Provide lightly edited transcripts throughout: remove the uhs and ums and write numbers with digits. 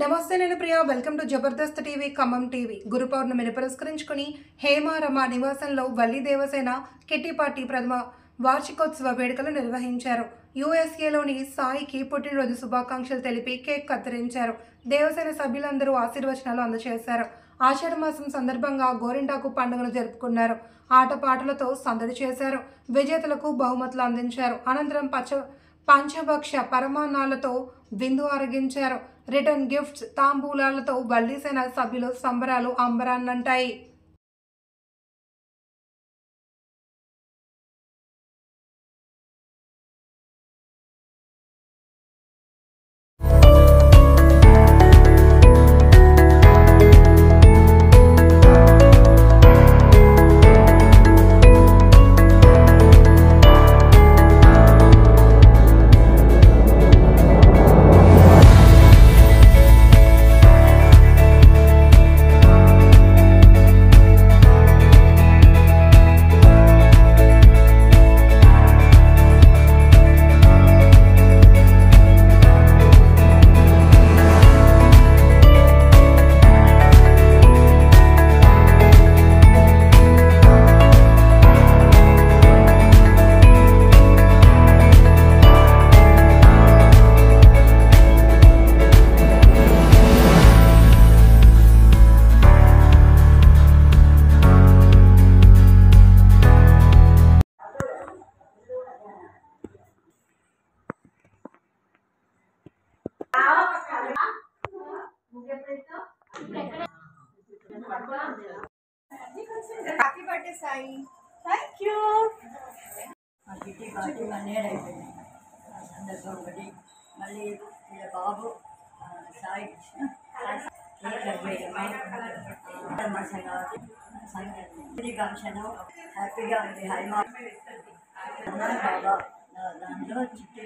నమస్తే నేను Priya welcome to Jabardasth TV Khammam TV గురు పౌర్ణమిని పురస్కరించుకుని హేమారమ నివాసంలో వల్లి దేవసేన కిట్టి పార్టీ ప్రథమ వార్షికోత్సవ వేడుకలు నిర్వహించారు. యుఎస్ఏలోని సాయికి పుట్టినరోజు శుభాకాంక్షలు తెలిపి కేక్ కత్తిరించారు. దేవసేన సభ్యులందరూ ఆశీర్వచనాలు అందజేశారు. ఆషాఢ మాసం సందర్భంగా గోరింటాకు పండుగను జరుపుకున్నారు. ఆటపాటలతో సందడి చేశారు. విజేతలకు బహుమతులు అందించారు. అనంతరం పంచభక్ష పరమాన్నాలతో విందు ఆరగించారు. రిటర్న్ గిఫ్ట్స్ తాంబూలాలతో వల్లి సేన సభ్యులు సంబరాలు అంబరాన్నంటాయి. Happy birthday, Sai. Thank you. Kitty party 1 year అయిపోయింది. సందర్భం ఒకటి మళ్ళీ వీళ్ళ బాబు సాయి కృష్ణ ఫంక్షన్ హ్యాపీగా ఉంది. హైమా బాబా దాంట్లో చిట్టి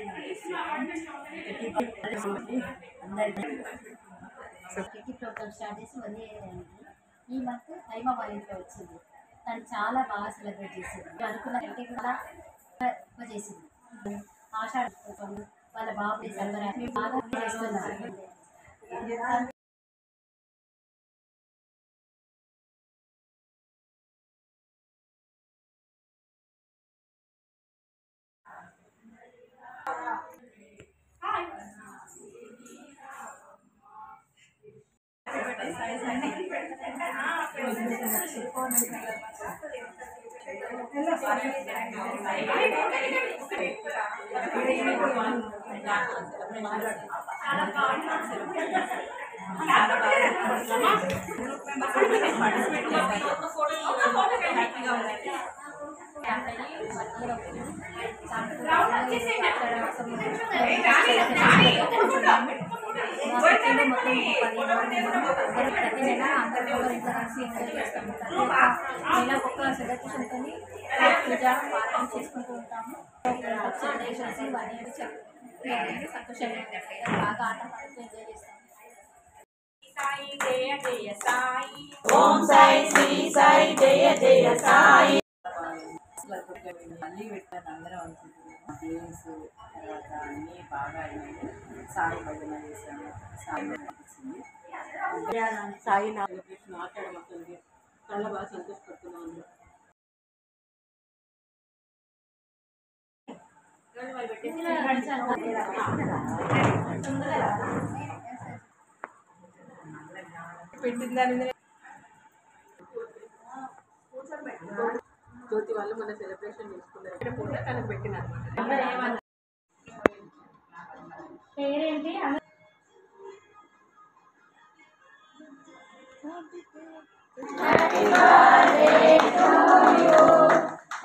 కిట్టి ప్రోగ్రామ్ స్టార్ట్ చేసి 1 year అయింది. ఈ మంత్ హైమా వాళ్ళ ఇంట్లో వచ్చింది. తను చాలా బాగా సెలబ్రేట్ చేసింది. అనుకున్న కంటే కూడా ఎక్కువ చేసింది. ఆషాఢ వాళ్ళ బాబు సంబరాన్ని బాగా చేస్తున్నారు. ప్రతి నెల అందరూ కూడా ఇంట్లో కలిసి ఎంజాయ్ చేస్తాము. నెల ఒక్క సెలబ్రేషన్తో పూజ పాఠం చేసుకుంటూ ఉంటాము. సెలబ్రేట్ చేసి 1 year సంతోషంగా బాగా ఆట పాడుతూ ఎంజాయ్ చేస్తాము. సాయి జయ జయ సాయి. ఓం సాయి శ్రీ సాయి జయ జయ సాయి. మళ్ళీ పెట్టాను అందరం అనుకుంటున్నాం. గేమ్స్ తర్వాత అన్నీ బాగా అయినాయి. సాయి భజన చేశాను. సాయి వచ్చింది. సాయి నా మాట్లాడమవుతుంది. చాలా బాగా సంతోషపడుతున్నాను. జ్యోతి వాళ్ళు మన సెలబ్రేషన్ చేసుకున్నారు. ఇక్కడ కూడా తనకు పెట్టినారు. పేరేంటి? Happy birthday to you.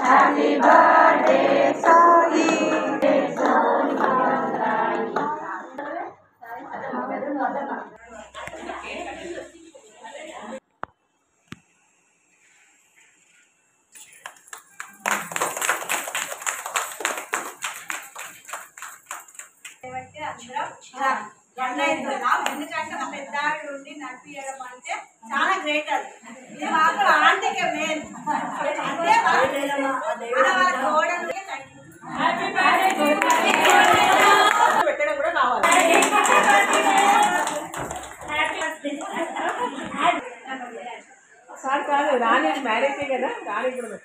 Happy birthday Sai. ఎందుకంటే మా పెద్దాడు నుండి నడిపియడం అంటే చాలా గ్రేట్. అది ఇది మాత్రం ఆంటీకే మెయిన్. అంటే వాళ్ళ కోడలు పెట్టడం కూడా కావాలి. కాదు రాని మ్యారేజే కదా రాని ఇప్పుడు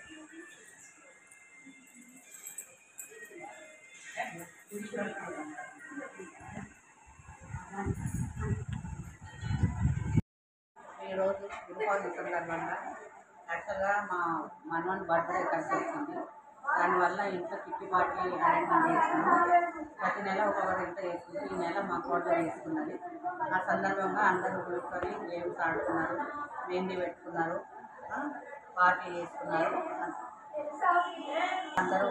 ఈరోజు గురుపౌర్ణమి సందర్భంగా యాక్చువల్గా మా మనవన్ బర్త్డే కలిసి వచ్చింది. దానివల్ల ఇంట్లో కిట్టి పార్టీ అరేంజ్మెంట్ చేసుకున్నాం. ప్రతి నెల ఒకరి ఇంట్లో చేసుకుంటే ఈ నెల మా కోట చేసుకున్నది. ఆ సందర్భంగా అందరూ కూర్చొని గేమ్స్ ఆడుకున్నారు, మెహందీ పెట్టుకున్నారు, పార్టీ చేసుకున్నారు. అందరూ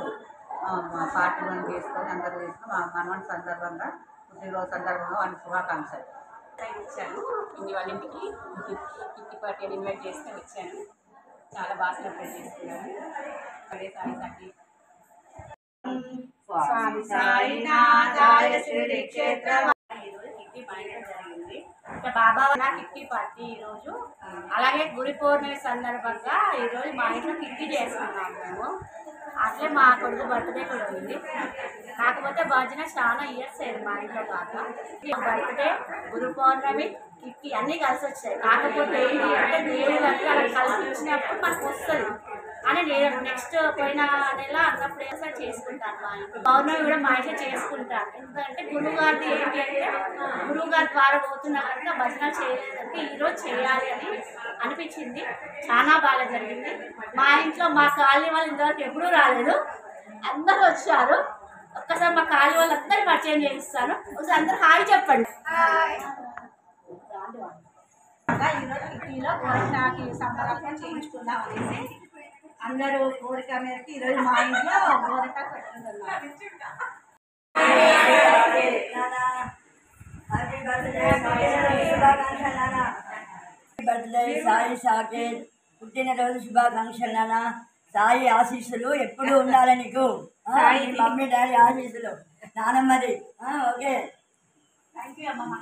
పార్టీ వన్ చేసుకొని అందరూ చేసుకుని మా మనవన్ సందర్భంగా పుట్టినరోజు సందర్భంగా వాళ్ళకి శుభాకాంక్షలు వచ్చాను. ఇంటి వాళ్ళ ఇంటికి కిట్టి పార్టీ అని ఇన్వైట్ చేస్తే వచ్చాను. చాలా బాగా సెలబ్రేట్ చేసుకున్నాను. అదే సాయి స్వామి సాయినాథాయ శ్రీ క్షేత్రం. ఈరోజు కిట్టి పార్టీ జరిగింది. ఇంకా బాబా నా కిట్టి పార్టీ ఈరోజు. అలాగే గురి పౌర్ణమి సందర్భంగా ఈరోజు మా ఇంట్లో కిట్టి చేసుకున్నాం మేము. అట్లే మా కొడుకు బర్త్డే కూడా ఉంది. కాకపోతే భజన చాలా ఇయర్స్ అయింది మా ఇంట్లో కాక. బర్త్డే, గురు పౌర్ణమి, కిట్టి అన్నీ కలిసి వచ్చాయి. కాకపోతే ఏంటి అంటే దేవుడు అంటే అలా కలిసి వచ్చినప్పుడు మనకు వస్తుంది అని నేను నెక్స్ట్ పోయిన నెల అన్నప్పుడు ఏదో చేసుకుంటాను. మా ఇంట్లో పౌర్ణమి కూడా మా ఇంట్లో చేసుకుంటాను. ఎందుకంటే గురువు గారిది ఏంటి అంటే గురువు గారి ద్వారా పోతున్నా కనుక భజన చేయలేదంటే ఈరోజు చేయాలి అని అనిపించింది. చాలా బాగా జరిగింది. మా ఇంట్లో మా కాలనీ వాళ్ళు ఇంతవరకు ఎప్పుడూ రాలేదు, అందరూ వచ్చారు. ఒక్కసారి మా కాలనీ వాళ్ళు అందరూ పరిచయం చేయిస్తాను. ఒకసారి అందరూ హాయ్ చెప్పండి. ఈరోజు కిట్టీలో కోరికకి సంబరాలు చేయించుకుందాం అనేసి అందరూ కోరిక మేరకు ఈరోజు మా ఇంట్లో కోరిక పెట్టుకుంటున్నారు. బర్త్డే సాయి సాకేత్, పుట్టినరోజు శుభాకాంక్షలు నాన్న. సాయి ఆశీస్సులు ఎప్పుడు ఉండాలి నీకు. మమ్మీ డాడీ ఆశీస్సులు నానమ్మది. ఓకే, థ్యాంక్ యూ అమ్మ.